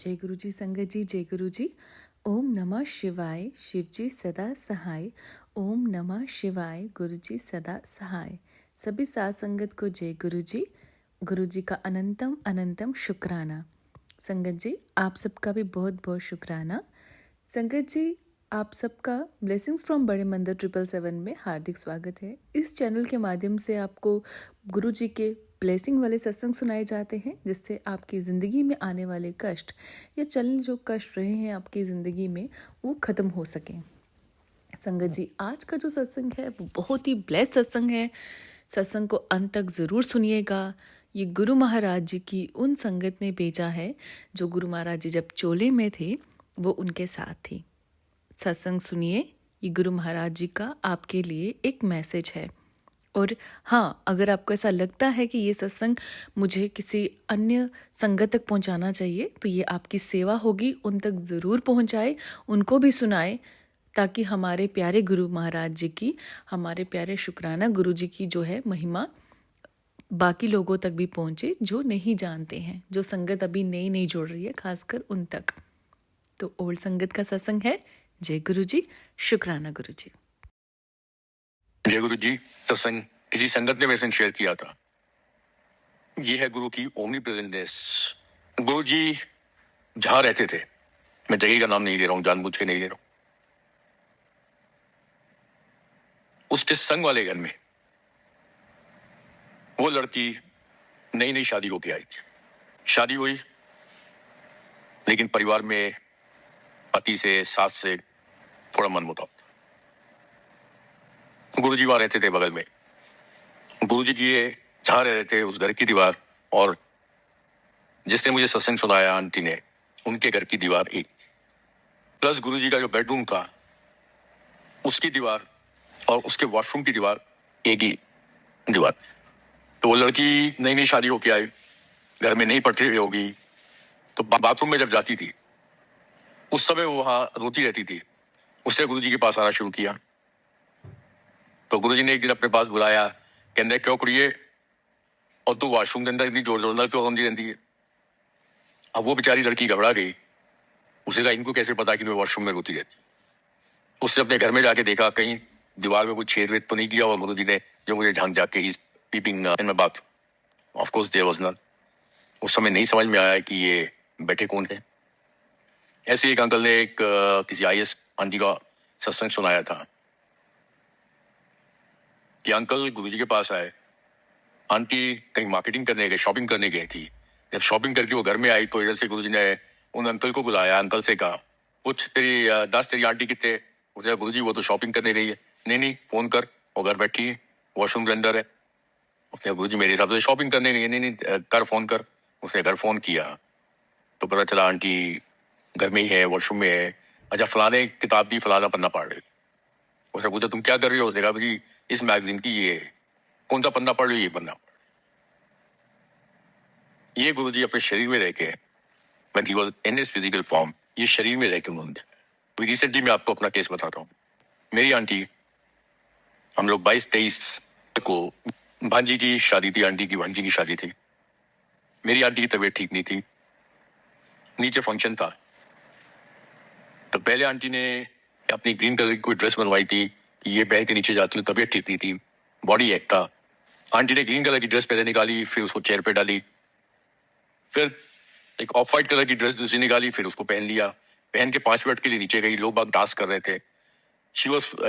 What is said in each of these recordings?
जय गुरु जी संगत जी, जय गुरु जी। ओम नमः शिवाय, शिव जी सदा सहाय। ओम नमः शिवाय, गुरु जी सदा सहाय। सभी साथ संगत को जय गुरु जी का अनंतम अनंतम शुक्राना। संगत जी आप सबका भी बहुत बहुत शुक्राना। संगत जी आप सबका ब्लेसिंग्स फ्रॉम बड़े मंदिर 777 में हार्दिक स्वागत है। इस चैनल के माध्यम से आपको गुरु जी के ब्लेसिंग वाले सत्संग सुनाए जाते हैं, जिससे आपकी ज़िंदगी में आने वाले कष्ट या चलने जो कष्ट रहे हैं आपकी ज़िंदगी में वो ख़त्म हो सकें। संगत जी आज का जो सत्संग है वो बहुत ही ब्लेस सत्संग है। सत्संग को अंत तक ज़रूर सुनिएगा। ये गुरु महाराज जी की उन संगत ने भेजा है जो गुरु महाराज जी जब चोले में थे वो उनके साथ थी। सत्संग सुनिए, ये गुरु महाराज जी का आपके लिए एक मैसेज है। और हाँ, अगर आपको ऐसा लगता है कि ये सत्संग मुझे किसी अन्य संगत तक पहुंचाना चाहिए तो ये आपकी सेवा होगी, उन तक ज़रूर पहुंचाए, उनको भी सुनाए, ताकि हमारे प्यारे गुरु महाराज जी की, हमारे प्यारे शुक्राना गुरु जी की जो है महिमा बाकी लोगों तक भी पहुंचे जो नहीं जानते हैं, जो संगत अभी नई नई जुड़ रही है, खासकर उन तक। तो ओल्ड संगत का सत्संग है। जय गुरु जी, शुक्राना गुरु जी। जय गुरु जी। सत्संग किसी संगत ने मेरे से शेयर किया था। ये है गुरु की ओमनी प्रेजेंटनेस। गुरु जी जहां रहते थे, मैं जगह का नाम नहीं ले रहा हूं, जानबूझ के नहीं ले रहा हूं, उस संग वाले घर में वो लड़की नई नई शादी होके आई थी। शादी हुई, लेकिन परिवार में पति से, सास से थोड़ा मनमुटाव था। गुरु जी वहां रहते थे बगल में। गुरु जी की ये जहां रह रहे थे उस घर की दीवार, और जिसने मुझे सत्संग सुनाया आंटी ने, उनके घर की दीवार एक, प्लस गुरु जी का जो बेडरूम था उसकी दीवार और उसके वॉशरूम की दीवार एक ही दीवार। तो वो लड़की नई नई शादी होके आई, घर में नहीं पढ़ती होगी, तो बाथरूम में जब जाती थी उस समय वो वहां रोती रहती थी। उसने गुरु जी के पास आना शुरू किया। तो गुरु जी ने एक दिन अपने पास बुलाया, कहते क्यों कुड़िए, और तू वॉशरूम के अंदर इतनी जोर जोर क्यों रोती रहती है। अब वो बेचारी लड़की घबरा गई। उसे कहा इनको कैसे पता कि मैं वॉशरूम में रोती रहती। उसने अपने घर में जाके देखा कहीं दीवार में कुछ छेद वेद तो नहीं किया, और गुरु जी ने जो मुझे झांक जाके ही peeping in my bath, of course there was not. उस समय नहीं समझ में आया कि ये बैठे कौन है। ऐसे एक अंकल ने किसी आईएएस आंटी का सत्संग सुनाया था कि अंकल गुरुजी के पास आए, आंटी कहीं मार्केटिंग करने गए, शॉपिंग करने गई थी। जब शॉपिंग करके वो घर में आई तो इधर से गुरुजी ने उन अंकल को बुलाया। अंकल से कहा पूछ तेरी आंटी कितने। उसने गुरुजी वो तो शॉपिंग करने रही है। नहीं फोन कर, वो घर बैठी है, वॉशरूम के अंदर है। उसने गुरुजी मेरे हिसाब से शॉपिंग करने रही है। नहीं कर, फोन कर। उसने घर फोन किया तो पता चला आंटी घर में ही है, वॉशरूम में है। अच्छा फलाने किताब दी, फलाना पन्ना पढ़ रही। उसने पूछा तुम क्या कर रही हो। उसने कहा भाई इस मैगजीन की ये कौन सा पन्ना पढ़ रही है, ये पन्ना। ये गुरुजी अपने शरीर में रह के, when he was in his physical form, ये शरीर में रह के उन्होंने। रिसेंटली मैं आपको अपना केस बताता हूँ। मेरी आंटी, हम लोग 22-23 को भांजी की शादी थी, आंटी की भांजी की शादी थी। मेरी आंटी की तबीयत ठीक नहीं थी, नीचे फंक्शन था। तो पहले आंटी ने अपनी ग्रीन कलर की कोई ड्रेस बनवाई थी, ये पहन के नीचे जाती हूँ, तबीयत ठीक नहीं थी, बॉडी एक था। आंटी ने ग्रीन कलर की ड्रेस पहले निकाली, फिर उसको चेयर पे डाली, फिर एक ऑफ वाइट कलर की ड्रेस दूसरी निकाली, फिर उसको पहन लिया। पहन के 5 मिनट के लिए नीचे गई, लोग बाग डांस कर रहे थे।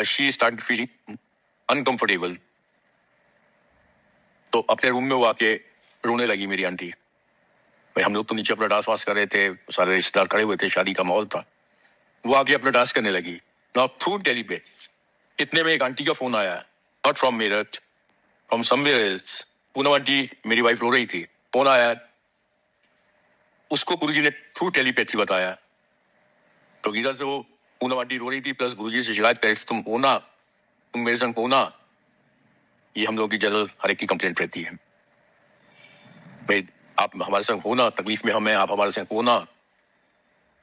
She started feeling uncomfortable. तो अपने रूम में वो आके रोने लगी मेरी आंटी। भाई हम लोग तो नीचे अपना डांस वांस कर रहे थे, सारे रिश्तेदार खड़े हुए थे, शादी का माहौल था। वो आके अपना डांस करने लगी। नाउ थ्रू टेलीपैथ, इतने में एक आंटी का फोन आया, not from Meerut, from somewhere else. Poonam aunty मेरी वाइफ रो रही थी, फोन आया, उसको गुरुजी ने थ्रू टेलीपैथी बताया। तो इधर से वो पूनम आंटी रो रही थी, प्लस गुरुजी से शिकायत कर तुम होना, तुम मेरे संग होना। ये हम लोग की जनरल हर एक की कंप्लेंट रहती है, भाई आप हमारे संग होना, तकलीफ में हम हैं, आप हमारे संग होना।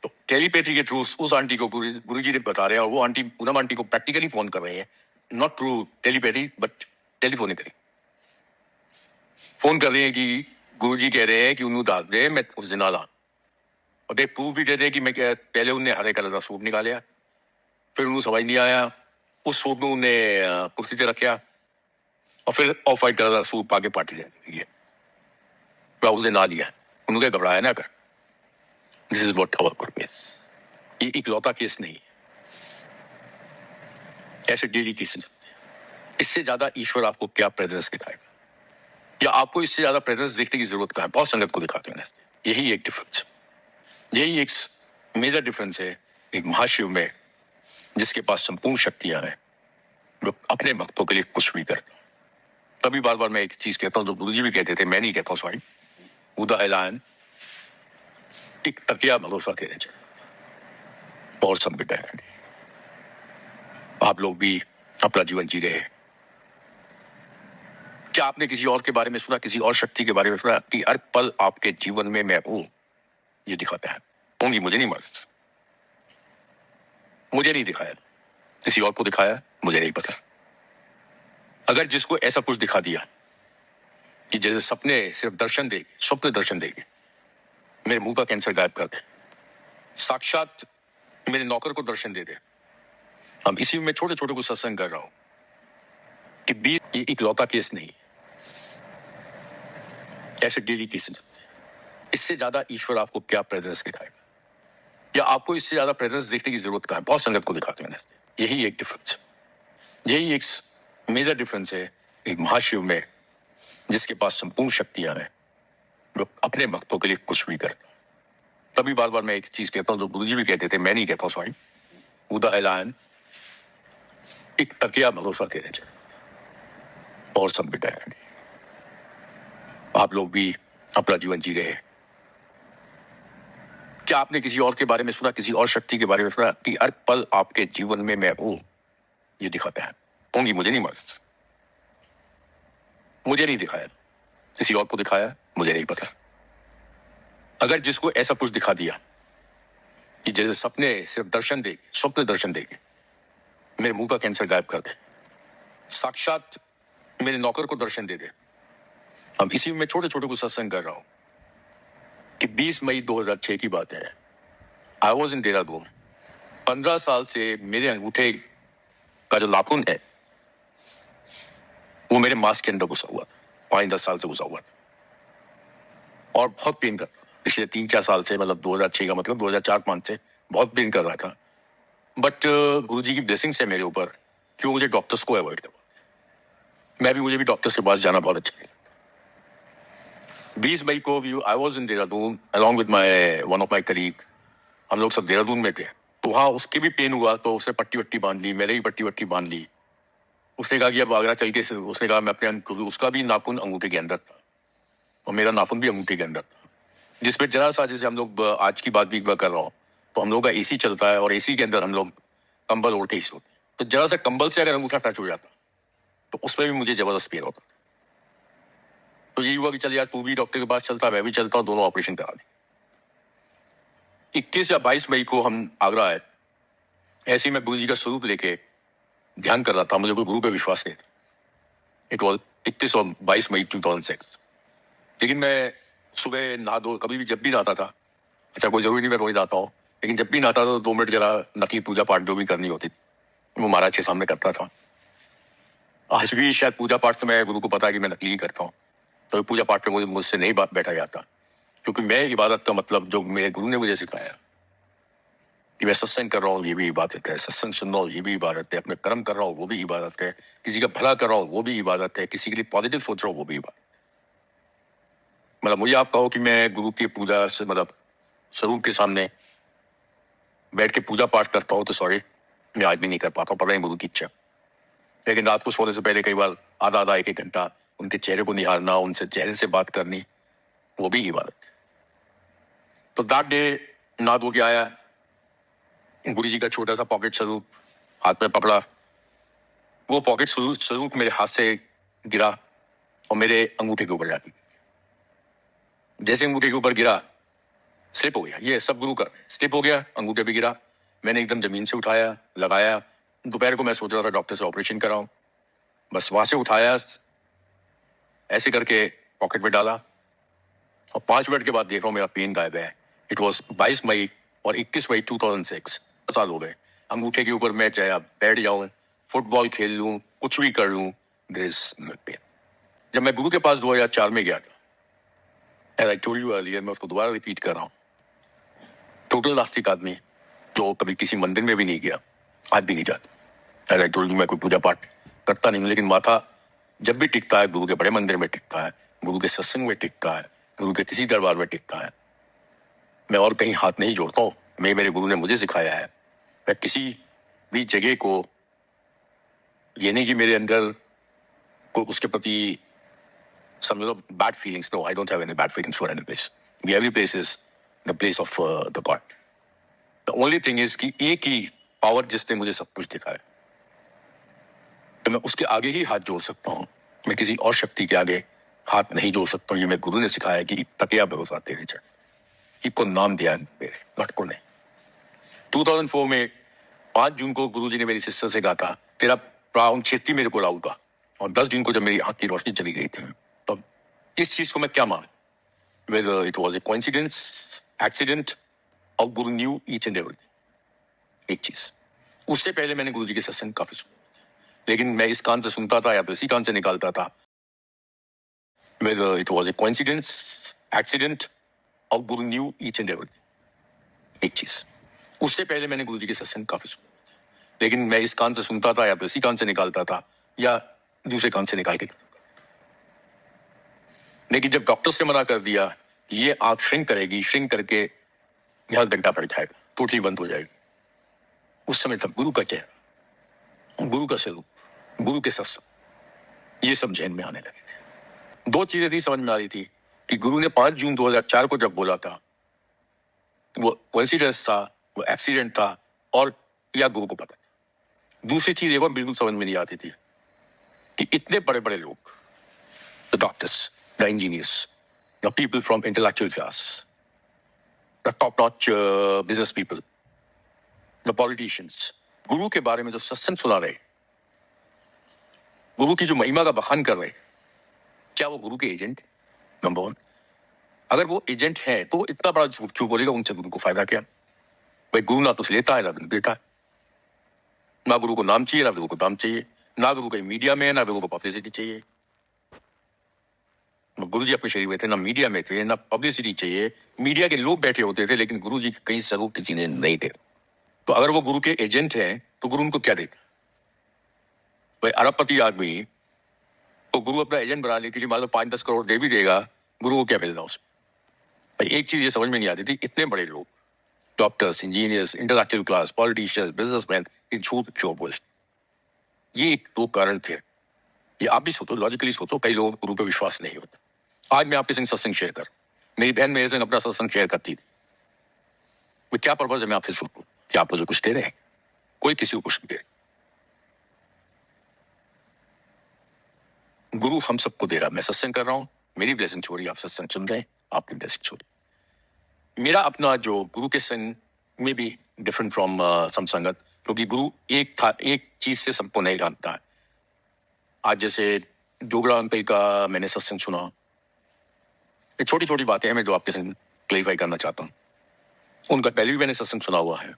तो टेलीपैथी के थ्रू उस आंटी को गुरुजी ने बता रहे हैं, और वो आंटी पूनम आंटी को प्रैक्टिकली फोन कर रहे हैं, not through telepathy but telephonically phone कर रहे हैं कि गुरुजी कह रहे हैं कि उन्हें दास दे, मैं उस दिन आला। और दे प्रूव भी दे दे कि मैं पहले उन्हें हरे कलर का सूट निकालिया, फिर उन्हें समझ नहीं आया, उस सूट में उन्हें कुर्सी से रखा और फिर ऑफ वाइट कलर का सूट पा के पार्टी जाएगी, उसे ना लिया, उन्होंने घबराया ना कर। This is what our group is. ये इकलौता केस नहीं है, ऐसे डेली केसेस। इससे ज्यादा ईश्वर आपको क्या प्रेजेंस दिखाएगा, या आपको इससे ज्यादा प्रेजेंस देखने की जरूरत कहाँ है? बहुत संगत को दिखाते हैं। यही एक डिफरेंस, यही एक मेजर डिफरेंस है एक महाशिव में, जिसके पास संपूर्ण शक्तियां हैं, जो अपने भक्तों के लिए कुछ भी करता। तभी बार बार मैं एक चीज कहता हूं जो गुरु जी भी कहते थे, मैं नहीं कहता हूं, सॉरी, उदा ऐलान एक तकिया भरोसा देने चाहिए और सब बेटा है। आप लोग भी अपना जीवन जी रहे हैं। क्या आपने किसी और के बारे में सुना, किसी और शक्ति के बारे में सुना कि हर पल आपके जीवन में मैं हूं, ये दिखाता है? होंगी, मुझे नहीं मालूम, मुझे नहीं दिखाया, किसी और को दिखाया, मुझे नहीं पता। अगर जिसको ऐसा कुछ दिखा दिया कि जैसे सपने सिर्फ दर्शन देगी, स्वप्न दर्शन देगी, मेरे मुंह का कैंसर गायब कर दे, साक्षात मेरे नौकर को दर्शन दे दे। अब इसी में छोटे छोटे को सत्संग कर रहा हूं कि 20 ये इकलौता केस नहीं, ऐसे डेली केसेस। इससे ज्यादा ईश्वर आपको क्या प्रेजेंस दिखाएगा, या आपको इससे ज्यादा प्रेजेंस देखने की जरूरत कहाँ है? बहुत संगत को दिखाते हैं। यही एक डिफरेंस, यही एक मेजर डिफरेंस है एक महाशिव में, जिसके पास संपूर्ण शक्तियां हैं, जो अपने भक्तों के लिए कुछ भी करता। तभी बार बार मैं एक चीज कहता हूं जो गुरु जी भी कहते थे, मैं नहीं कहता हूं, सॉरी, उदा ऐलान एक तकिया भरोसा देने चाहिए और सब बेटा है। आप लोग भी अपना जीवन जी रहे हैं। क्या आपने किसी और के बारे में सुना, किसी और शक्ति के बारे में सुना कि हर पल आपके जीवन में मैं हूं, ये दिखाता है? होंगी, मुझे नहीं मालूम, मुझे नहीं दिखाया, किसी और को दिखाया, मुझे नहीं पता। अगर जिसको ऐसा कुछ दिखा दिया कि जैसे सपने सिर्फ दर्शन देगी, स्वप्न दर्शन देगी, मेरे मुंह का कैंसर गायब कर दे, साक्षात मेरे नौकर को दर्शन दे दे। अब इसी में छोटे छोटे को सत्संग कर रहा हूं कि 20 मई 2006 की बात है। I was in Dehradun. 15 साल से मेरे अंगूठे का जो नाखून है वो मेरे मास्क के अंदर घुसा हुआ था, 5-10 साल से घुसा हुआ था और बहुत पेन कर रहा था। पिछले 3-4 साल से, मतलब 2006 का मतलब 2004-5 से बहुत पेन कर रहा था। बट गुरु जी की ब्लेसिंग है मेरे ऊपर, क्यों मुझे डॉक्टर्स को अवॉइड करवा, मुझे भी डॉक्टर्स के पास जाना बहुत अच्छा लगता। 20 मई को I was in Dehradun along with my one of my colleague. हम लोग सब देहरादून में थे, तो वहाँ उसके भी पेन हुआ, तो उसने पट्टी वट्टी बांध ली, मैंने भी पट्टी वट्टी बांध ली। उसने कहा कि अब आगरा चल के, उसने कहा मैं अपने, उसका भी नाखून अंगूठे के अंदर था और मेरा नाखून भी अंगूठे के अंदर था, जिसमें जरा सा, जैसे हम लोग आज की बात भी कर रहा हूँ, तो हम लोग का एसी चलता है और एसी के अंदर हम लोग कंबल ओढ़ के ही सोते, तो जरा सा कंबल से अगर अंगूठा टच हो जाता तो उसमें भी मुझे जबरदस्त पेन होता। तो यही हुआ कि चल यार, तू भी डॉक्टर के पास चलता, मैं भी चलता हूँ, दोनों ऑपरेशन करा दी। 21 या 22 मई को हम आगरा आए। ऐसे ही मैं गुरु जी का स्वरूप लेके ध्यान कर रहा था, मुझे कोई गुरु पे विश्वास नहीं था। इट वॉज 21 और 22 मई 2006। लेकिन मैं सुबह नहा धो, कभी भी जब भी नहाता था, अच्छा कोई जरूरी नहीं मैं रोज नहाता हूँ, लेकिन जब भी नहाता था तो 2 मिनट जरा नकली पूजा पाठ जो भी करनी होती थी वो महाराज के सामने करता था। आज भी शायद पूजा पाठ से मैं, गुरु को पता है कि मैं नकली ही करता हूँ, तो पूजा पाठ पे मुझसे नहीं बैठा जाता, क्योंकि मैं इबादत का मतलब जो मेरे गुरु ने मुझे सिखाया कि मैं सत्संग कर रहा हूँ ये भी इबादत है, सत्संग सुन रहा हूँ ये भी इबादत है, अपने कर्म कर रहा हूँ वो भी इबादत है, किसी का भला कर रहा हूँ वो भी इबादत है, किसी के लिए पॉजिटिव सोच रहा हूँ वो भी इबादत है। मतलब मुझे आप कहो कि मैं गुरु की पूजा से, मतलब स्वरूप के सामने बैठ के पूजा पाठ करता हूँ, तो सॉरी, मैं आज भी नहीं कर पाता हूँ, पता नहीं गुरु की इच्छा। लेकिन रात को सोने से पहले कई बार आधा 1-1 घंटा उनके चेहरे को निहारना, उनसे चेहरे से बात करनी, वो भी इबादत है। तो दैट डे नहा धो के आया, गुरु जी का छोटा सा पॉकेट स्वरूप हाथ में पकड़ा, वो पॉकेट स्वरूप मेरे हाथ से गिरा और मेरे अंगूठे के ऊपर जाती, जैसे अंगूठे के ऊपर गिरा स्लिप हो गया। ये सब गुरु कर, स्लिप हो गया, अंगूठे पे गिरा, मैंने एकदम जमीन से उठाया, लगाया। दोपहर को मैं सोच रहा था डॉक्टर से ऑपरेशन कराऊं, बस वहां से उठाया, ऐसे करके पॉकेट में डाला और 5 मिनट के बाद देख रहा हूं मेरा पेन गायब है, इट वॉज 22 मई और 21 मई 2006, साल हो गए। अंगूठे के ऊपर मैं चाहे बैठ जाऊं, फुटबॉल खेल लूं, कुछ भी कर लूं, देयर इज नो पेन। जब मैं गुरु के पास 2004 में गया था, as I told you earlier, मैं उसको दोबारा रिपीट कर रहा हूँ, टोटल नास्तिक आदमी जो कभी किसी मंदिर में भी नहीं गया, आज भी नहीं जाता। एज आई टोल्ड यू, मैं कोई पूजा पाठ करता नहीं हूँ, लेकिन माथा जब भी टिकता है गुरु के बड़े मंदिर में टिकता है, गुरु के सत्संग में टिकता है, गुरु के किसी दरबार में टिकता है। मैं और कहीं हाथ नहीं जोड़ता हूँ। मेरे गुरु ने मुझे सिखाया है, मैं किसी भी जगह को, ये नहीं कि मेरे अंदर को उसके प्रति some bad feelings. No, I don't have any bad feelings for any place. Every place is the place of the God. The only thing is कि एक ही पावर जिसने मुझे सब कुछ दिखाया, तो मैं उसके आगे ही हाथ जोड़ सकता हूँ। मैं किसी और शक्ति के आगे हाथ नहीं जोड़ सकता हूँ। ये मैं गुरु ने सिखाया कि तकिया भरोसा तेरे चढ़, इनको नाम दिया मेरे लटकों ने। 2004 में 5 जून को गुरु जी ने मेरी सिस्टर से कहा था, तेरा प्राण छेती मेरे को लाऊगा। और 10 जून को जब मेरी आंख की रोशनी चली गई थी, तब इस चीज को मैं क्या मानूं, whether it was a coincidence, accident, और गुरु knew each and everything। एक चीज, उससे पहले मैंने गुरु जी के सत्संग काफी सुने, लेकिन मैं इस कान से सुनता था या तो इसी कान से निकालता था। whether it was a coincidence, accident, और गुरु knew each and everything। एक चीज, उससे पहले मैंने गुरु जी के सत्संग काफी सुने, लेकिन मैं इस कान से सुनता था या तो इसी कान से निकालता था या दूसरे कान से निकाल के। लेकिन जब डॉक्टर से मना कर दिया, ये आंख श्रिंक करेगी, श्रिंक करके यहां गड्ढा पड़ जाएगा, टोटली बंद हो जाएगी, उस समय तक गुरु का चेहरा, गुरु का स्वरूप, गुरु के सत्संग, ये सब जहन में आने लगे थे। 2 चीजें थी समझ में आ रही थी कि गुरु ने 5 जून 2004 को जब बोला था, वो कोइंसिडेंस था, वो एक्सीडेंट था, और या गुरु को पता था। दूसरी चीज एक और बिल्कुल समझ में नहीं आती थी कि इतने बड़े बड़े लोग, the doctors, the engineers, the people from intellectual class, the top-notch business people, the politicians, गुरु के बारे में जो सत्संग सुना रहे, गुरु की जो महिमा का बखान कर रहे, क्या वो गुरु के एजेंट? नंबर 1, अगर वो एजेंट है तो इतना बड़ा झूठ क्यों बोलेगा? उनसे गुरु को फायदा क्या? भाई गुरु ना तो लेता है ना देता है, ना गुरु को नाम चाहिए, ना गुरु को दाम चाहिए, ना गुरु के मीडिया में, ना गुरु को पब्लिसिटी चाहिए। गुरु जी अपने शरीर में थे, ना मीडिया में थे, ना पब्लिसिटी चाहिए। मीडिया के लोग बैठे होते थे, लेकिन गुरु जी कहीं स्वरूप किसी ने नहीं थे। तो अगर वो गुरु के एजेंट हैं तो गुरु उनको क्या देता? भाई अरबपति आदमी तो गुरु अपना एजेंट बना ले, मान लो 5-10 करोड़ दे भी देगा, गुरु को क्या मिलता उसमें? भाई एक चीज ये समझ में नहीं आती थी, इतने बड़े लोग, doctors, engineers, intellectual class, politicians, businessman, ये झूठ क्यों बोले? ये 2 कारण थे। ये आप भी सोचो, लॉजिकली सोचो, कई लोगों को गुरु पर विश्वास नहीं होता। आज मैं आपके संग सत्संग शेयर कर, मेरी बहन मेरे संग अपना सत्संग शेयर करती थी, वो क्या पर्पज है मैं आपसे सुनूं? क्या आप मुझे कुछ दे रहे हैं? कोई किसी को कुछ नहीं दे। गुरु हम सबको दे रहा। मैं सत्संग कर रहा हूं, मेरी ब्लेसिंग छोड़ी, आप सत्संग सुन रहे हैं, आपकी ब्लेसिंग छोड़ी। मेरा अपना जो गुरु के संग में भी डिफरेंट फ्रॉम सम संगत, क्योंकि गुरु एक था, एक चीज से सबको नहीं जानता है। आज जैसे डोगरा अंकल का मैंने सत्संग सुना, ये छोटी छोटी बातें हैं मैं जो आपके संग क्लेरिफाई करना चाहता हूँ। उनका पहले भी मैंने सत्संग सुना हुआ है।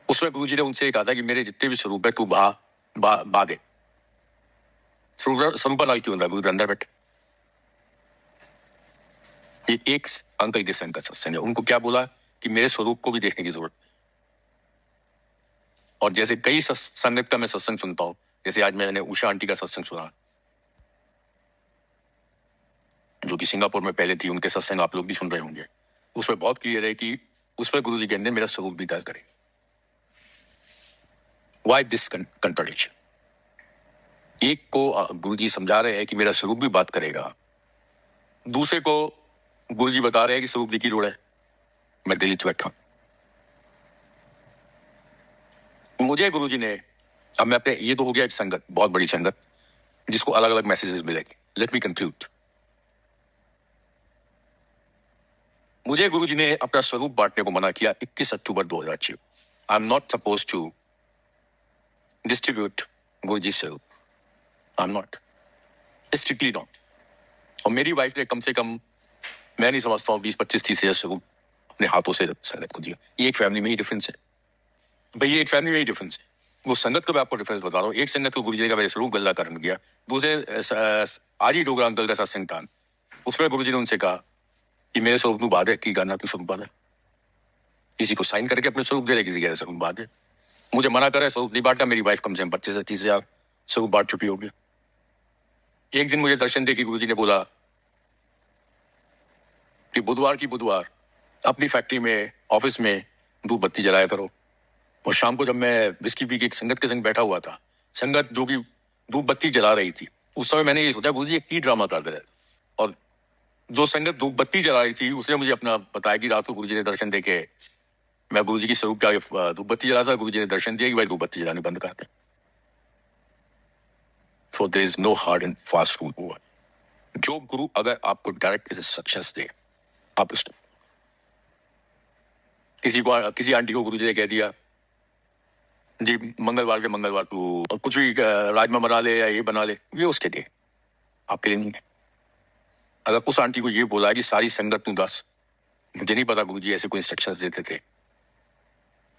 उसमें गुरु जी ने उनसे कहा था कि मेरे जितने भी स्वरूप है तू बा दे। स्वरूप लाल क्यों होता? गुरु के अंदर बैठे। ये एक अंकल के संग का सत्संग है। उनको क्या बोला कि मेरे स्वरूप को भी देखने की जरूरत। और जैसे कई संगत का मैं सत्संग सुनता हूँ, जैसे आज मैंने उषा आंटी का सत्संग सुना, जो कि सिंगापुर में पहले थी, उनके सत्संग आप लोग भी सुन रहे होंगे। उसमें बहुत क्लियर है कि उसमें गुरु जी के अंदर मेरा स्वरूप भी दर्ज करे। Why this contradiction? एक को गुरु जी समझा रहे हैं कि मेरा स्वरूप भी बात करेगा, दूसरे को गुरु जी बता रहे हैं कि स्वरूप जी की लोड़ है, मैं दिल्ली से बैठा। मुझे गुरु जी ने, अब मैं अपने, ये तो हो गया एक संगत, बहुत बड़ी संगत जिसको अलग अलग मैसेजेस मिलेंगे। Let me conclude. मुझे गुरु जी ने अपना स्वरूप बांटने को मना किया 21 अक्टूबर 2006। I am not suppose to distribute Guru ji swaroop, I am not, strictly not. और मेरी वाइफ ने कम से कम मैं नहीं समझता हूँ 20-25-30 ईयर से अपने हाथों से संगत को दिया। ये एक फैमिली में ही डिफरेंस है भाई, ये एक फैमिली में ही डिफरेंस है। वो संगत का मैं आपको डिफरेंस बता रहा हूँ। एक संगत को गुरु जी का मेरे स्वरूप गल्ला करने गया, दूसरे आज ही डोगरा अंकल का सत्संग था, उसमें गुरु जी ने उनसे कहा कि मेरे स्वरूप ਨੂੰ बात है की गाना तू स्वरूप बात है, किसी को साइन करके अपने स्वरूप दे रहे, किसी के स्वरूप बात है। मुझे मना करे स्वरूप नहीं बांटा, मेरी वाइफ कम से कम 25 से 30 हजार स्वरूप बांट चुकी होगी। एक दिन मुझे दर्शन दे के गुरु जी ने बोला कि बुधवार अपनी फैक्ट्री में ऑफिस में धूप बत्ती जलाया करो। और शाम को जब मैं विस्की पी के एक संगत के संग बैठा हुआ था, संगत जो कि धूप बत्ती जला रही थी, उस समय मैंने ये सोचा गुरु जी की ड्रामा कर दे रहे। और जो संगत धूप बत्ती जला रही थी उसने मुझे अपना बताया कि रात को गुरु जी ने दर्शन दे के, मैं गुरु जी की स्वरूप के आगे धूप बत्ती जला था, गुरु जी ने दर्शन दिया कि भाई धूप बत्ती जलाने बंद कर दे। So there is no hard and fast rule हुआ। जो गुरु अगर आपको डायरेक्ट इंस्ट्रक्शंस दे, आप उसको, किसी आंटी को गुरु जी ने कह दिया जी मंगलवार के मंगलवार तू कुछ भी राजमा बना ले या ये बना ले, ये उसके लिए, आपके लिए नहीं है। अगर उस आंटी को ये बोला है कि सारी संगत तू दस, मुझे नहीं पता गुरु जी ऐसे कोई इंस्ट्रक्शंस देते थे,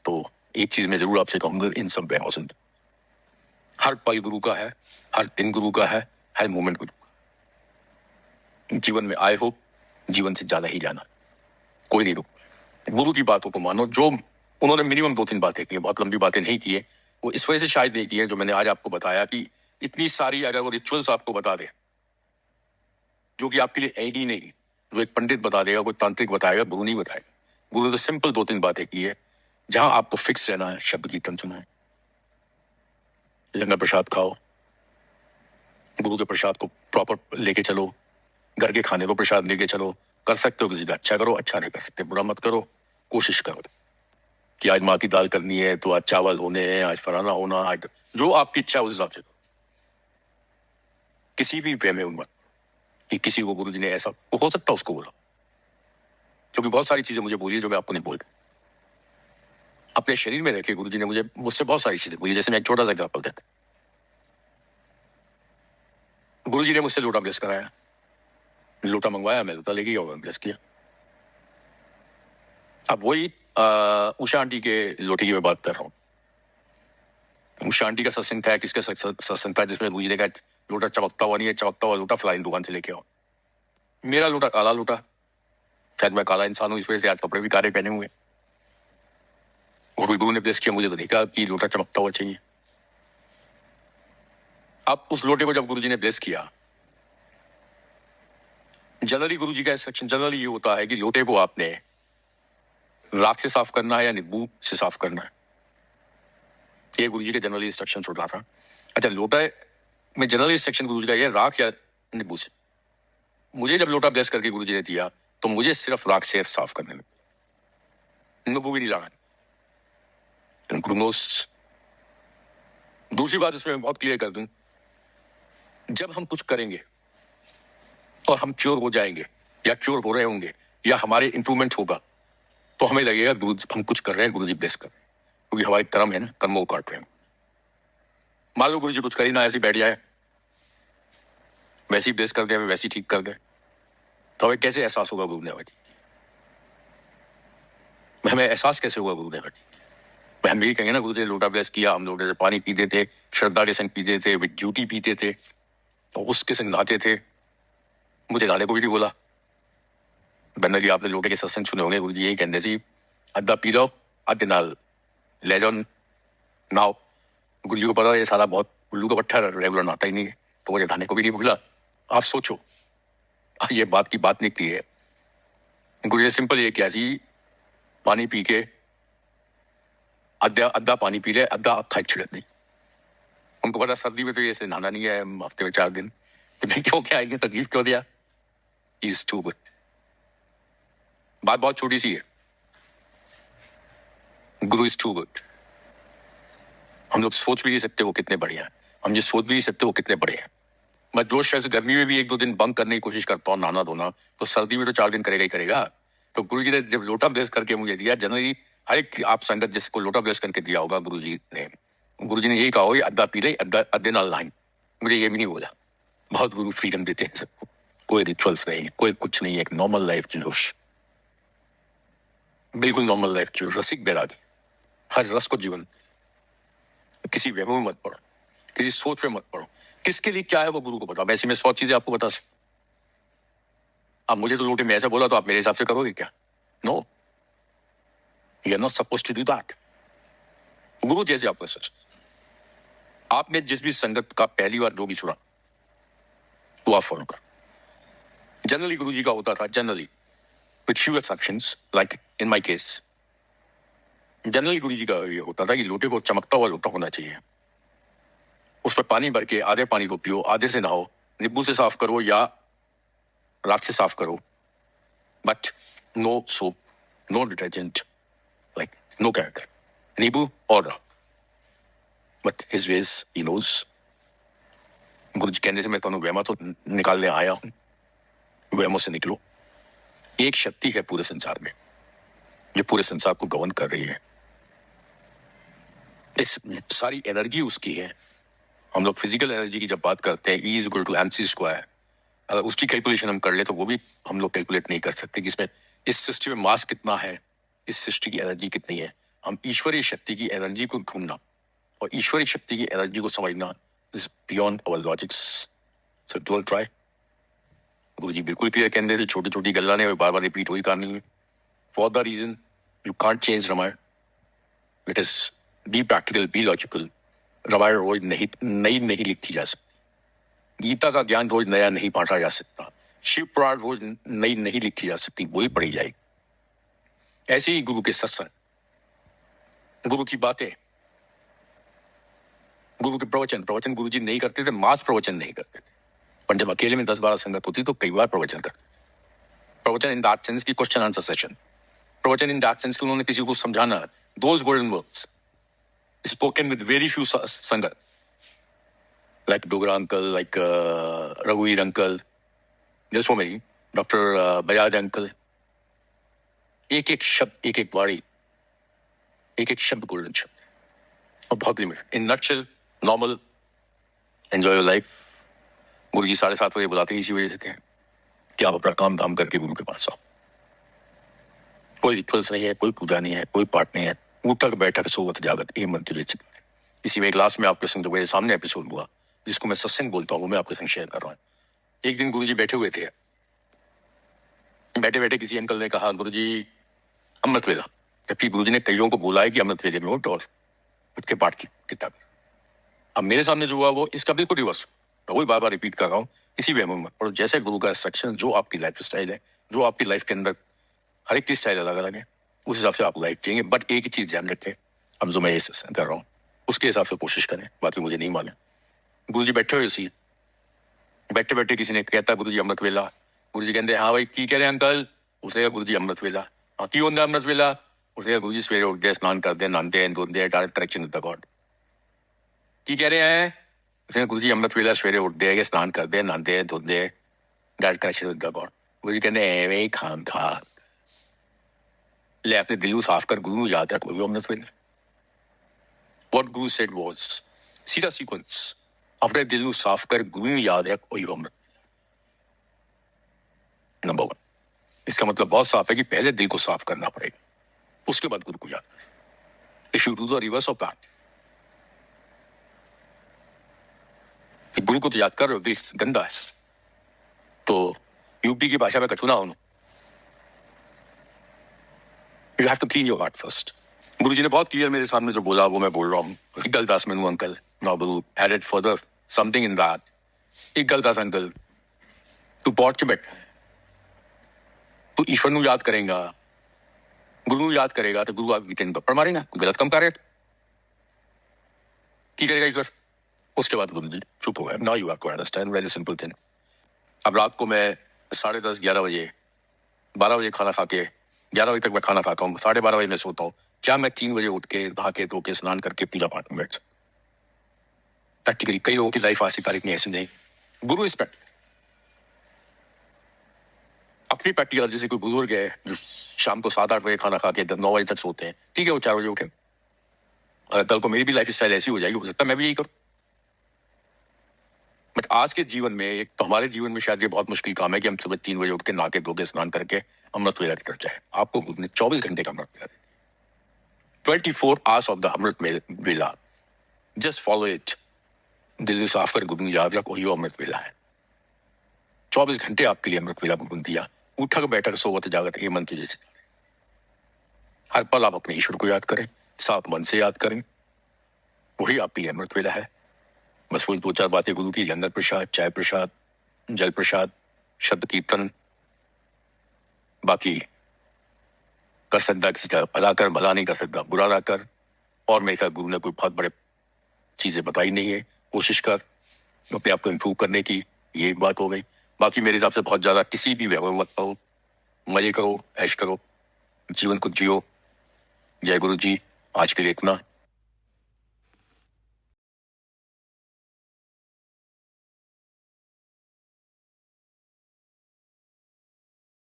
तो एक चीज मैं जरूर आपसे कहूंगा, इन सब बेहौसन, हर पल गुरु का है, हर दिन गुरु का है, हर मोमेंट गुरु का। जीवन में आए हो, जीवन से ज्यादा ही जाना, कोई नहीं रुक। गुरु की बातों को मानो। जो उन्होंने मिनिमम 2-3 बातें की, बहुत लंबी बातें नहीं की है, वो इस वजह से शायद नहीं की है जो मैंने आज आपको बताया, कि इतनी सारी अगर वो रिचुअल्स आपको बता दे जो कि आपके लिए है ही नहीं, जो एक पंडित बता देगा, कोई तांत्रिक बताएगा, गुरु नहीं बताएगा। गुरु ने सिंपल 2-3 बातें की है, जहां आपको फिक्स रहना है, शब्द कीर्तन सुना है, लंगर प्रसाद खाओ, गुरु के प्रसाद को प्रॉपर लेके चलो, घर के खाने को प्रसाद लेके चलो, कर सकते हो किसी का अच्छा करो, अच्छा नहीं कर सकते बुरा मत करो, कोशिश करो कि आज माँ की दाल करनी है तो आज चावल होने हैं, आज फलाना होना, आज जो आपकी इच्छा उस हिसाब से करो। किसी भी वे में मत कि किसी को गुरु जी ने ऐसा, हो सकता उसको बोला, क्योंकि बहुत सारी चीजें मुझे बोली जो मैं आपको नहीं बोल रहा। अपने शरीर में रह के गुरु जी ने मुझसे बहुत सारी चीजें बोली। जैसे मैं एक छोटा सा एग्जाम्पल देता, गुरु जी ने मुझसे लोटा ब्लेस कराया, लोटा मंगवाया, मैं लोटा लेके गया, ब्लेस किया। अब वही उषा आंटी के लोटे की मैं बात कर रहा हूँ। उषा आंटी का सत्संग था, किसका सत्संग था जिसमें गुरु जी ने कहा लोटा चमकता हुआ नहीं है, चमकता हुआ लोटा फलाइन दुकान से लेके आओ। मेरा लोटा काला लोटा, शायद मैं काला इंसान हूँ, इस वजह से आज कपड़े भी काले पहने हुए। और गुरु ने ब्लेस किया, मुझे तो नहीं कहा कि लोटा चमकता हुआ चाहिए। अब उस लोटे को जब गुरु जी ने ब्लेस किया, जनरली गुरु जी का इंस्ट्रक्शन जनरली ये होता है कि लोटे को आपने राख से साफ करना है या नींबू से साफ करना है। ये गुरु जी के जनरली इंस्ट्रक्शन होता था। अच्छा, लोटा में जनरली इंस्ट्रक्शन गुरु जी का ये राख या नींबू से। मुझे जब लोटा ब्लेस करके गुरु जी ने दिया तो मुझे सिर्फ राख से साफ करने में, नींबू भी नहीं लगाना। गुरु नोस। दूसरी बात इसमें बहुत क्लियर कर दूं, जब हम कुछ करेंगे और हम क्योर हो जाएंगे या क्योर हो रहे होंगे या हमारे इंप्रूवमेंट होगा, तो हमें लगेगा गुरु हम कुछ कर रहे हैं, गुरु जी ब्लेस कर रहे हैं, क्योंकि हमारे कर्म है ना, कर्मों को काट रहे हैं। मान लो गुरु जी कुछ कर ही ना, ऐसे बैठ जाए, वैसे ही ब्लेस कर दे, वैसे ही ठीक कर दे, तो हमें कैसे एहसास होगा गुरु ने हमें? हमें एहसास कैसे होगा गुरु ने हमें? हम यही कहेंगे ना, गुरु जी ने लोटा ब्लेस किया, हम लोटे से पानी पीते थे, श्रद्धा के संग पीते थे, विद ड्यूटी पीते थे, तो उसके संग नहाते थे। मुझे नहाने को भी नहीं बोला। जनरली आपने लोटे के सत्संग सुने होंगे, गुरु जी यही कहते सी, अद्धा पी लो, अद्धे नाल ले जाओ नहाओ। गुरु जी को पता ये सारा बहुत उल्लू का पट्टा रेगुलर नहाता ही नहीं है, तो मुझे नहाने को भी नहीं बोला। आप सोचो, ये बात की बात निकली है। गुरु जी सिंपल ये क्या सी, पानी पी के अद्धा पानी पी ले, अद्धा अखा छिड़क दी। उनको पता सर्दी में तो ये नहाना नहीं है, हफ्ते में 4 दिन, तो मैं क्यों क्या इन्हें तकलीफ क्यों दिया? Is too good. बात बहुत छोटी सी है, गुरु इज टू गुड। हम लोग सोच भी नहीं सकते वो कितने बढ़िया हैं, हम ये सोच भी नहीं सकते वो कितने बड़े हैं। मैं जोश से गर्मी में भी 1-2 दिन बंक करने की कोशिश करता हूँ, नहाना धोना, तो सर्दी में तो 4 दिन करेगा ही करेगा। तो गुरु जी ने जब लोटा ब्लेस करके मुझे दिया, जनरली हर एक आप संगत जिसको लोटा ब्लेस करके दिया होगा गुरु जी ने यही कहा हो, ये अद्धा पी ले, अद्धे नाल लाइन। मुझे ये भी नहीं बोला। बहुत गुरु फ्रीडम देते हैं सबको, कोई रिचुअल्स नहीं, कोई कुछ नहीं, एक नॉर्मल लाइफ जियो, बिल्कुल नॉर्मल लाइफ जियो, रसिक बैरागी, हर रस को जीवन, किसी वहम में मत पड़ो, किसी सोच में मत पड़ो, किसके लिए क्या है वो गुरु को पता। वैसे मैं 100 चीजें आपको बता सकता। अब मुझे तो लोटे में ऐसा बोला तो आप मेरे हिसाब से करोगे क्या? No, you are not suppose to do that. Guru जैसे आपको सच, आपने जिस भी संगत का पहली बार जो भी छुड़ा वो आप फॉलो कर। जनरली गुरु जी का होता था, generally with few exceptions, like in my case, generally गुरु जी का ये होता था कि लोटे को चमकता हुआ लोटा होना चाहिए, उस पर पानी भर के आधे पानी को पियो, आधे से नहाओ, नींबू से साफ करो या राख से साफ करो, but no soap, no detergent, like no character, नींबू और राख, but his ways he knows. Guru ji कहने से मैं तुम्हें वहमा तो निकालने आया हूं, वहमों से निकलो। एक शक्ति है पूरे संसार में जो पूरे संसार को गवर्न कर रही है, इस सारी एनर्जी उसकी है। हम लोग फिजिकल एनर्जी की जब बात करते हैं, E is equal to MC square, अगर उसकी कैलकुलेशन हम कर ले तो वो भी हम लोग कैलकुलेट नहीं कर सकते कि इसमें इस सृष्टि में मास कितना है, इस सृष्टि की एनर्जी कितनी है। हम ईश्वरीय शक्ति की एनर्जी को ढूंढना और ईश्वरीय शक्ति की एनर्जी को समझना is beyond our logics, so don't try. गुरु जी बिल्कुल क्लियर कहते थे, छोटी छोटी गल्ला ने बार बार रिपीट हुई करनी है। For the reason you can't change Ramayana, it is be practical, be logical. Ramayana रोज नहीं लिखी जा सकती, गीता का ज्ञान रोज नया नहीं बांटा जा सकता, शिव पुराण रोज नई नहीं लिखी जा सकती, वही पढ़ी जाएगी। ऐसे ही गुरु के सत्संग, गुरु की बातें, गुरु के प्रवचन गुरु जी नहीं करते थे, मास प्रवचन नहीं करते थे, पर जब अकेले में 10-12 संगत होती तो कई बार प्रवचन करते। प्रवचन इन दैट सेंस की क्वेश्चन आंसर सेशन, प्रवचन इन दैट सेंस कि उन्होंने किसी को समझाना, those golden words spoken with very few संगत, like Dogra uncle, like Raghuveer uncle, there's so many, Dr. Bajaj uncle, एक एक शब्द, एक एक वाणी, एक एक शब्द गोल्डन शब्द और बहुत limit. In nutshell, normal, enjoy your life. गुरु जी 7:30 बजे बुलाते हैं इसी वजह से थे कि आप अपना काम धाम करके गुरु के पास आओ। कोई रिचुअल्स नहीं है, कोई पूजा नहीं है, कोई पाठ नहीं है, उठक बैठक सोवत जागत ये मंत्र। इसी में एक लास्ट में आपके संग जो मेरे सामने एपिसोड हुआ जिसको मैं सत्संग बोलता हूँ वो मैं आपके संग शेयर कर रहा हूँ। एक दिन गुरु जी बैठे हुए थे, बैठे बैठे किसी अंकल ने कहा गुरु जी अमृत वेला, जबकि गुरु जी ने कईयों को बोला है कि अमृत वेले में उठ और उठ के पाठ की किताब। अब मेरे सामने जो हुआ वो इसका बिल्कुल रिवर्स, तो वही बार बार रिपीट कर रहा हूँ इसी वे में। और जैसे गुरु का इंस्ट्रक्शन, जो आपकी लाइफ स्टाइल है, जो आपकी लाइफ के अंदर हर एक की स्टाइल अलग अलग है, उस हिसाब से आप लाइफ जिएंगे। बट एक ही चीज ध्यान रखें, अब जो मैं ये सत्संग कर रहा हूँ उसके हिसाब से कोशिश करें, बाकी मुझे नहीं मालूम। गुरु जी बैठे हुए सी, बैठे बैठे किसी ने कहता गुरु जी अमृत वेला। गुरु जी कहते हाँ भाई की कह रहे हैं अंकल? उसने कहा गुरु जी अमृत वेला। हाँ की होता अमृत वेला? उसने कहा गुरु जी सवेरे उठते स्नान करते, नहाते हैं, धोते हैं, direct connection with the God. की कह रहे हैं? उसने गुरु जी अमृत वेला सवेरे उठते हैं, स्नान करते हैं, नहाते हैं, धोते हैं, direct connection with the God. गुरु जी कहते हैं एवे खाम खा ले, अपने दिल को साफ कर, गुरु याद रख वो अमृत वेला। What Guru said was, सीधा सीक्वेंस, अपने दिल को साफ कर, गुरु याद रख वही अमृत। नंबर 1, इसका मतलब बहुत साफ है कि पहले दिल को साफ करना पड़ेगा, उसके बाद गुरु को याद करें। If you do the reverse of that, गुरु को तो याद कर रहे हो, दिल गंदा है, तो यूपी की भाषा में कछुना हो। You have to clean your heart first. गुरु जी ने बहुत क्लियर मेरे सामने जो बोला वो मैं बोल रहा हूँ। गलदास मेनू uncle, now Guru added further something in that. एक गलदास अंकल, तू पॉट च बैठा है, तू ईश्वर नू याद करेगा, गुरु नू याद करेगा तो गुरु आगे तेन थप्पड़ मारेगा, कोई गलत काम कर रहे की करेगा ईश्वर। उसके बाद गुरु जी चुप हो गए। Now you have to understand very simple thing. अब रात को मैं 10:30 11 बजे 12 बजे खाना खा के 11 बजे तक मैं खाना खाता हूँ, 12:30 बजे मैं सोता हूँ। क्या मैं 3 बजे उठ के नहा के धो के स्नान करके पूजा पाठ में बैठ सकता? प्रैक्टिकली कई लोगों की लाइफ आज की तारीख में ऐसी नहीं। गुरु इज प्रैक्टिकल, अपनी प्रैक्टिकल। जैसे कोई बुजुर्ग है जो शाम को 7-8 बजे खाना खा के 9 बजे तक सोते हैं, ठीक है, वो 4 बजे उठे। कल को मेरी भी लाइफ स्टाइल ऐसी हो जाएगी, हो सकता है मैं भी यही करूँ। बट आज के जीवन में, एक तो हमारे जीवन में शायद ये बहुत मुश्किल काम है कि हम सुबह 3 बजे उठ के नहा के धो के स्नान करके अमृत वेला की तरफ जाए। आपको गुरु ने 24 घंटे का अमृत वेला दिया, 24 आवर्स ऑफ द अमृत वेला। Just follow it. दिल साफ कर गुरु याद रख, वही अमृत वेला है। 24 घंटे आपके लिए अमृत वेला गुरु ने दिया। उठक बैठक सोवत जागत ये मन तुझे सितारे। हर पल आप अपने ईश्वर को याद करें, साफ मन से याद करें, वही आपके लिए अमृत वेला है। बस वही 2-4 बातें गुरु की, लंगर प्रसाद, चाय प्रसाद, जल प्रसाद, शब्द कीर्तन। बाकी कर सकता किसी का भला कर, भला नहीं कर सकता बुरा ना कर। और मेरे साथ गुरु ने कोई बहुत बड़े चीजें बताई नहीं है। कोशिश कर अपने आप को इम्प्रूव करने की, ये एक बात हो गई। बाकी मेरे हिसाब से बहुत ज्यादा किसी भी व्यवहार मत करो, मजे करो, ऐश करो, जीवन को जियो। जय गुरु जी। आज के लिए इतना।